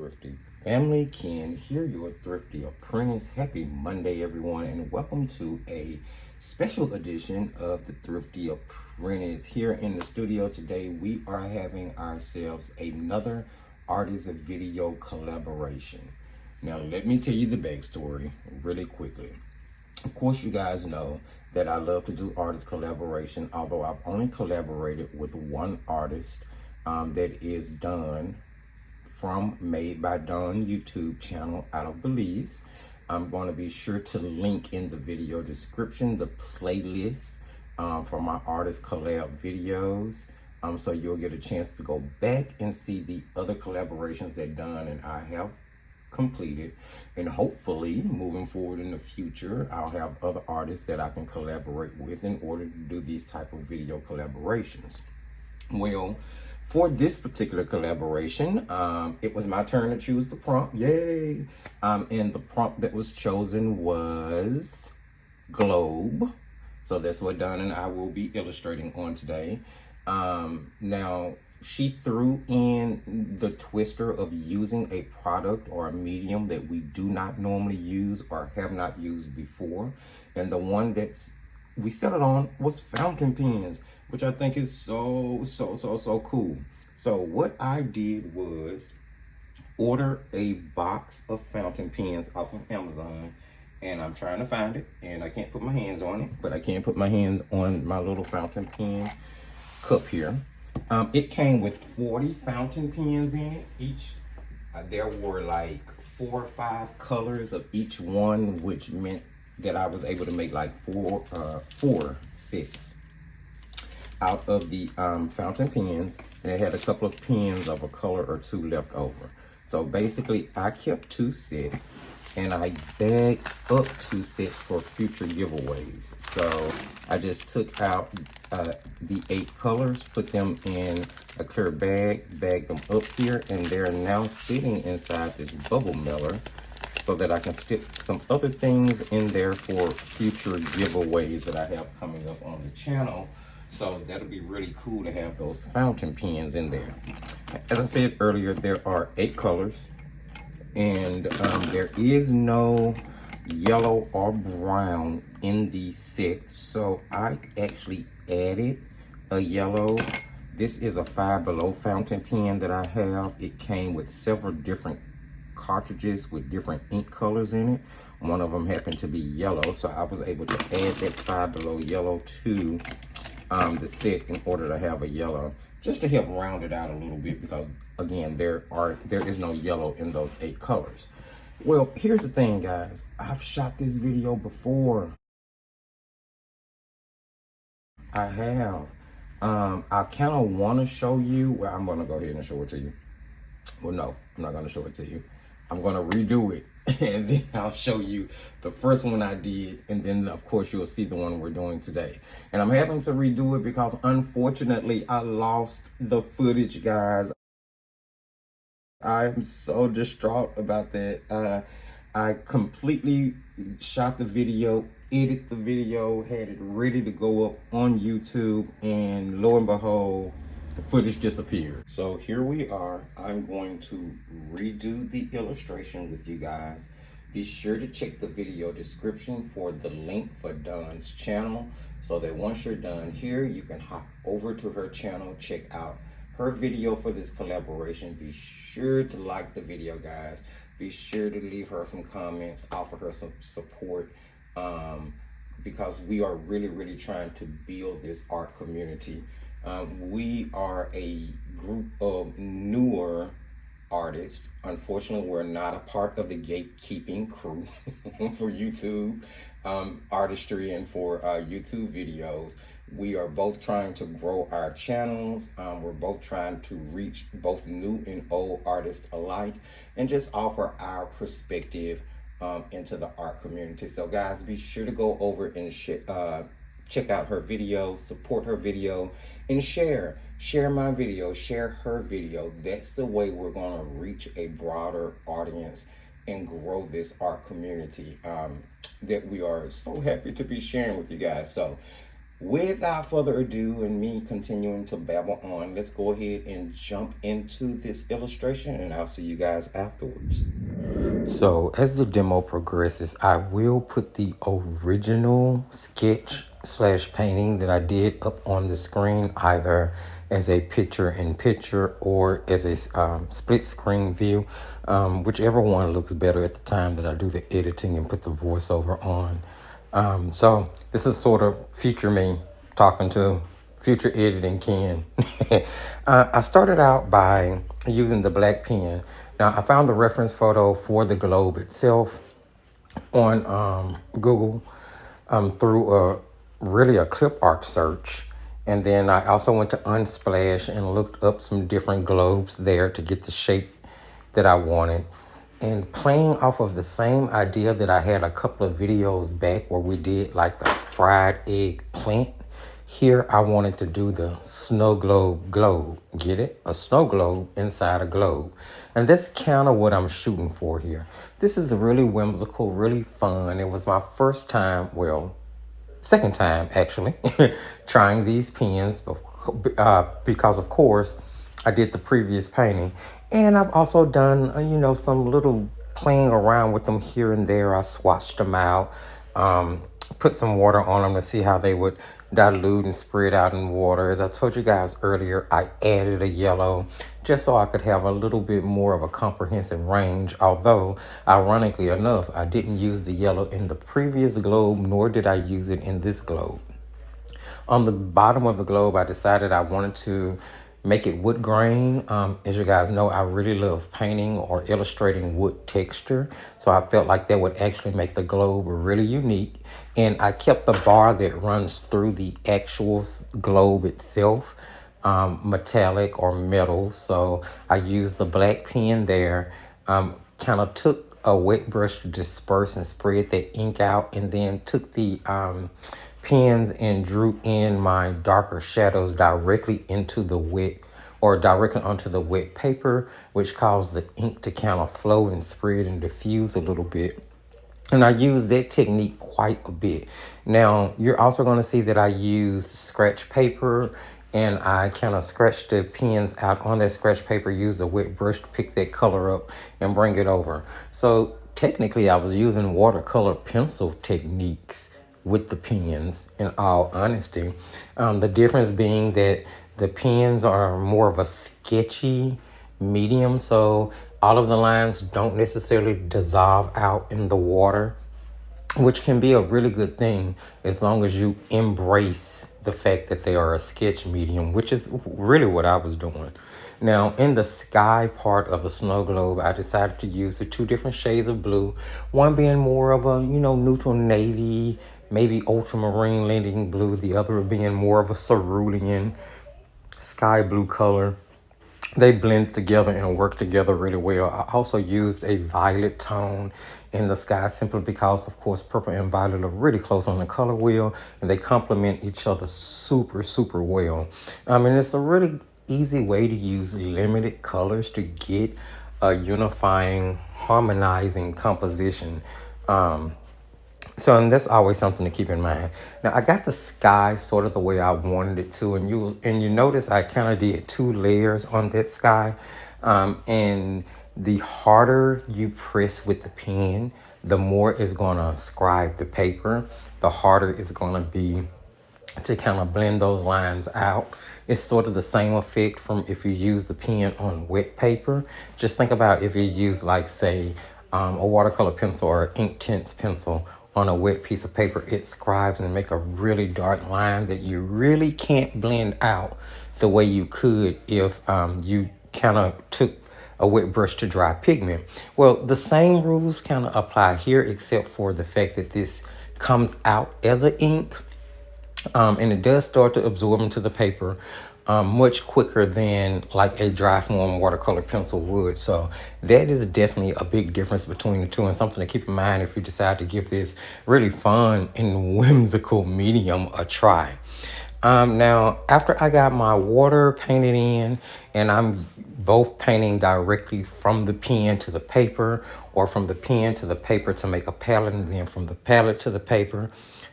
Thrifty family. Ken here, your Thrifty Apprentice. Happy Monday, everyone, and welcome to a special edition of the Thrifty Apprentice. Here in the studio today, we are having ourselves another artist video collaboration. Now, let me tell you the backstory really quickly. Of course, you guys know that I love to do artist collaboration, although I've only collaborated with one artist that is Don from Made by Don YouTube channel out of Belize. I'm going to be sure to link in the video description the playlist for my artist collab videos, so you'll get a chance to go back and see the other collaborations that Don and I have completed, and hopefully moving forward in the future I'll have other artists that I can collaborate with in order to do these type of video collaborations. Well, for this particular collaboration, it was my turn to choose the prompt. Yay! And the prompt that was chosen was globe. So that's what Don and I will be illustrating on today. Now, she threw in the twister of using a product or a medium that we do not normally use or have not used before. And the one that's we settled on was fountain pens, which I think is so cool. So what I did was order a box of fountain pens off of Amazon, and I'm trying to find it, and I can't put my hands on it, but I can put my hands on my little fountain pen cup here. It came with 40 fountain pens in it. Each, there were like 4 or 5 colors of each one, which meant that I was able to make like four sets out of the fountain pens, and it had a couple of pens of a color or two left over. So basically, I kept 2 sets, and I bagged up 2 sets for future giveaways. So I just took out the 8 colors, put them in a clear bag, bagged them up here, and they're now sitting inside this bubble mailer so that I can stick some other things in there for future giveaways that I have coming up on the channel. So that'll be really cool to have those fountain pens in there. As I said earlier, there are 8 colors, and there is no yellow or brown in the set, so I actually added a yellow. This is a Five Below fountain pen that I have. It came with several different cartridges with different ink colors in it. One of them happened to be yellow, so I was able to add that Five Below yellow to the set in order to have a yellow, just to help round it out a little bit, because again, there is no yellow in those 8 colors. Well, here's the thing, guys. I've shot this video before. I have. I kind of want to show you. Well, I'm going to go ahead and show it to you. Well, no, I'm not going to show it to you. I'm going to redo it, and then I'll show you the first one I did, and then of course you'll see the one we're doing today. And I'm having to redo it because unfortunately I lost the footage, guys. I am so distraught about that. I completely shot the video, edited the video, had it ready to go up on YouTube, and lo and behold, the footage disappeared. So here we are. I'm going to redo the illustration with you guys. Be sure to check the video description for the link for Don's channel, so that once you're done here, you can hop over to her channel, check out her video for this collaboration. Be sure to like the video, guys. Be sure to leave her some comments, offer her some support, because we are really trying to build this art community. We are a group of newer artists. Unfortunately, we're not a part of the gatekeeping crew for YouTube artistry and for YouTube videos. We are both trying to grow our channels. We're both trying to reach both new and old artists alike, and just offer our perspective into the art community. So guys, be sure to go over and check out her video, support her video, and share my video, share her video. That's the way we're going to reach a broader audience and grow this art community that we are so happy to be sharing with you guys. So without further ado and me continuing to babble on, let's go ahead and jump into this illustration and I'll see you guys afterwards. So as the demo progresses, I will put the original sketch slash painting that I did up on the screen, either as a picture-in-picture or as a split screen view, whichever one looks better at the time that I do the editing and put the voiceover on. So this is sort of future me talking to future editing Ken. I started out by using the black pen. Now I found the reference photo for the globe itself on Google through a clip art search. And then I also went to Unsplash and looked up some different globes there to get the shape that I wanted. And playing off of the same idea that I had a couple of videos back where we did like the fried eggplant, here I wanted to do the snow globe. Get it? A snow globe inside a globe. And that's kind of what I'm shooting for here. This is really whimsical, really fun. It was my first time, well, second time actually, trying these pens because of course I did the previous painting. And I've also done, some little playing around with them here and there. I swatched them out, put some water on them to see how they would dilute and spread out in water. As I told you guys earlier, I added a yellow just so I could have a little bit more of a comprehensive range. Although, ironically enough, I didn't use the yellow in the previous globe, nor did I use it in this globe. On the bottom of the globe, I decided I wanted to make it wood grain. As you guys know, I really love painting or illustrating wood texture. So I felt like that would actually make the globe really unique. And I kept the bar that runs through the actual globe itself metallic or metal. So I used the black pen there, kind of took a wet brush to disperse and spread that ink out, and then took the pens and drew in my darker shadows directly into the wet or directly onto the wet paper, which caused the ink to kind of flow and spread and diffuse a little bit. And I used that technique quite a bit. Now, you're also going to see that I used scratch paper, and I kind of scratched the pens out on that scratch paper, used a wet brush to pick that color up and bring it over. So technically, I was using watercolor pencil techniques with the pens, in all honesty. The difference being that the pens are more of a sketchy medium, so all of the lines don't necessarily dissolve out in the water, which can be a really good thing as long as you embrace the fact that they are a sketch medium, which is really what I was doing. Now, in the sky part of the snow globe, I decided to use the two different shades of blue, one being more of a, neutral navy, maybe ultramarine lending blue, the other being more of a cerulean sky blue color. They blend together and work together really well. I also used a violet tone in the sky simply because, of course, purple and violet are really close on the color wheel, and they complement each other super, super well. And it's a really easy way to use limited colors to get a unifying, harmonizing composition. And that's always something to keep in mind. Now, I got the sky sort of the way I wanted it to, and you notice I kind of did two layers on that sky. And the harder you press with the pen, the more it's going to scribe the paper. The harder it's going to be to kind of blend those lines out. It's sort of the same effect from if you use the pen on wet paper. Just think about if you use, like, say, a watercolor pencil or an Inktense pencil on a wet piece of paper. It scribes and make a really dark line that you really can't blend out the way you could if you kind of took a wet brush to dry pigment. Well, the same rules kind of apply here, except for the fact that this comes out as an ink, and it does start to absorb into the paper much quicker than like a dry form watercolor pencil would. So that is definitely a big difference between the two, and something to keep in mind if you decide to give this really fun and whimsical medium a try. Now, after I got my water painted in, and I'm both painting directly from the pen to the paper, or from the pen to the paper to make a palette, and then from the palette to the paper,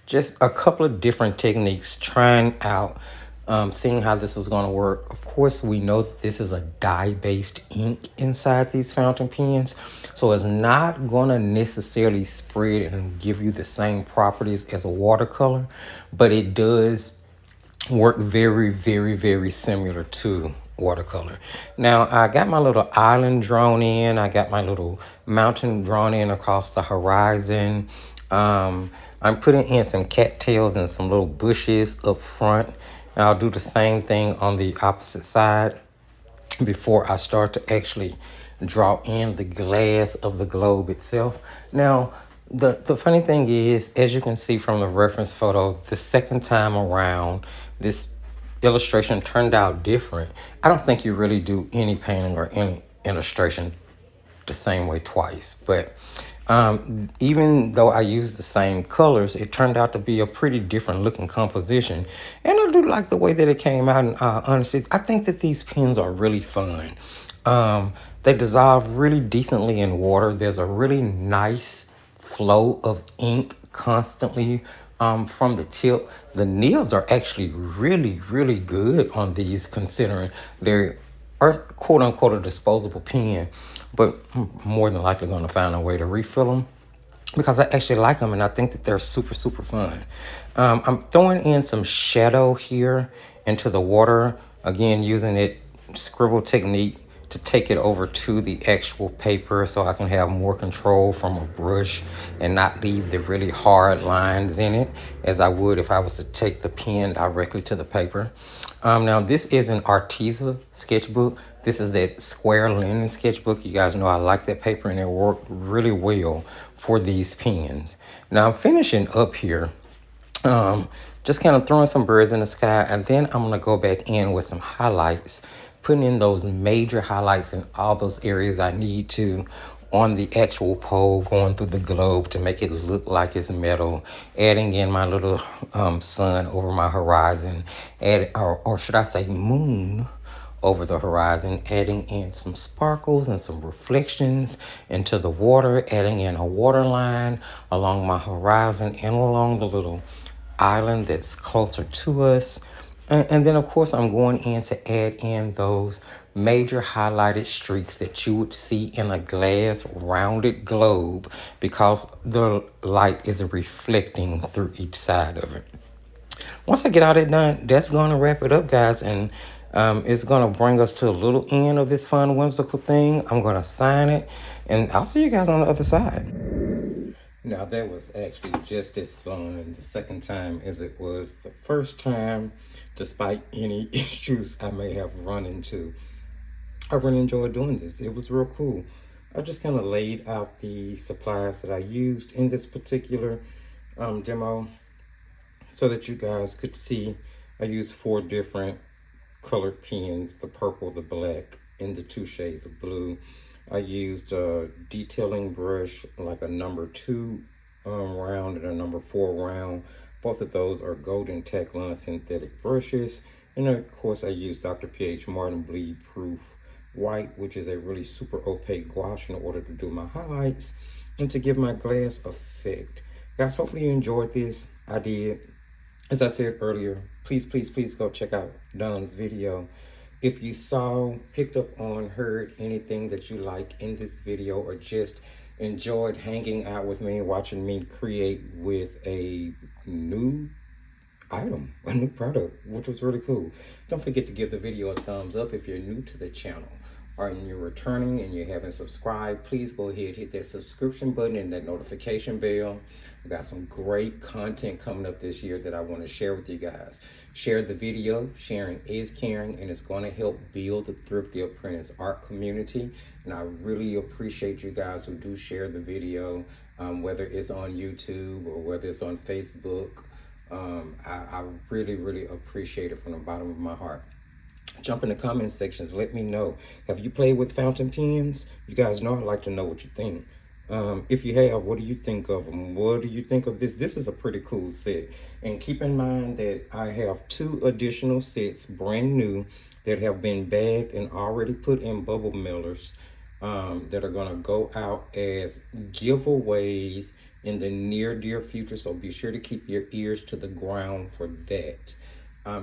just a couple of different techniques, trying out, seeing how this is going to work. Of course, we know that this is a dye-based ink inside these fountain pens, so it's not going to necessarily spread and give you the same properties as a watercolor, but it does work very, very, very similar to watercolor. Now, I got my little island drawn in. I got my little mountain drawn in across the horizon. I'm putting in some cattails and some little bushes up front. And I'll do the same thing on the opposite side before I start to actually draw in the glass of the globe itself. Now, the funny thing is, as you can see from the reference photo, the second time around, this illustration turned out different. I don't think you really do any painting or any illustration the same way twice, but even though I used the same colors, it turned out to be a pretty different looking composition, and I do like the way that it came out. And honestly, I think that these pens are really fun. They dissolve really decently in water. There's a really nice flow of ink constantly from the tip. The nibs are actually really, really good on these, considering they're quote unquote a disposable pen, but I'm more than likely going to find a way to refill them because I actually like them and I think that they're super, super fun. I'm throwing in some shadow here into the water, again using it scribble technique to take it over to the actual paper so I can have more control from a brush and not leave the really hard lines in it as I would if I was to take the pen directly to the paper. Now, this is an Arteza sketchbook. This is that square linen sketchbook. You guys know I like that paper and it worked really well for these pens. Now, I'm finishing up here. Just kind of throwing some birds in the sky, and then I'm going to go back in with some highlights, putting in those major highlights in all those areas I need to on the actual pole, going through the globe to make it look like it's metal, adding in my little sun over my horizon, or should I say moon over the horizon, adding in some sparkles and some reflections into the water, adding in a water line along my horizon and along the little island that's closer to us. And then, of course, I'm going in to add in those major highlighted streaks that you would see in a glass rounded globe because the light is reflecting through each side of it. Once I get all that done, that's going to wrap it up, guys. And it's going to bring us to a little end of this fun, whimsical thing. I'm going to sign it, and I'll see you guys on the other side. Now, that was actually just as fun the second time as it was the first time, despite any issues I may have run into. I really enjoyed doing this. It was real cool. I just kind of laid out the supplies that I used in this particular demo so that you guys could see. I used 4 different colored pens, the purple, the black, and the 2 shades of blue. I used a detailing brush, like a number 2 round and a number 4 round. Both of those are golden Taclon synthetic brushes. And of course, I used Dr. P.H. Martin Bleed Proof White, which is a really super opaque gouache, in order to do my highlights and to give my glass effect. Guys, hopefully you enjoyed this. I did. As I said earlier, please, please, please go check out Don's video. If you saw, picked up on, heard anything that you like in this video, or just enjoyed hanging out with me, watching me create with a new item, a new product, which was really cool, don't forget to give the video a thumbs up. If you're new to the channel or you're returning and you haven't subscribed, please go ahead, hit that subscription button and that notification bell. I got some great content coming up this year that I want to share with you guys. Share the video. Sharing is caring, and it's going to help build the Thrifty Apprentice art community. And I really appreciate you guys who do share the video, whether it's on YouTube or whether it's on Facebook. I really, really appreciate it from the bottom of my heart. Jump in the comment sections. Let me know. Have you played with fountain pens? You guys know I like to know what you think. If you have, what do you think of them? What do you think of this? This is a pretty cool set. And keep in mind that I have 2 additional sets, brand new, that have been bagged and already put in bubble mailers, that are going to go out as giveaways in the near future. So be sure to keep your ears to the ground for that.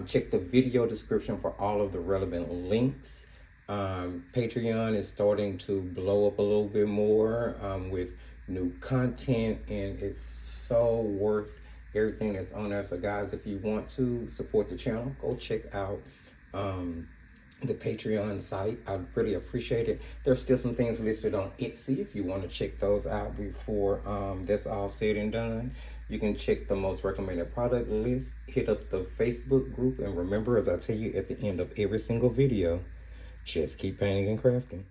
Check the video description for all of the relevant links. Patreon is starting to blow up a little bit more with new content, and it's so worth everything that's on there. So guys, if you want to support the channel, go check out the Patreon site. I'd really appreciate it. There's still some things listed on Etsy if you want to check those out before that's all said and done. You can check the most recommended product list, hit up the Facebook group, and remember, as I tell you at the end of every single video, just keep painting and crafting.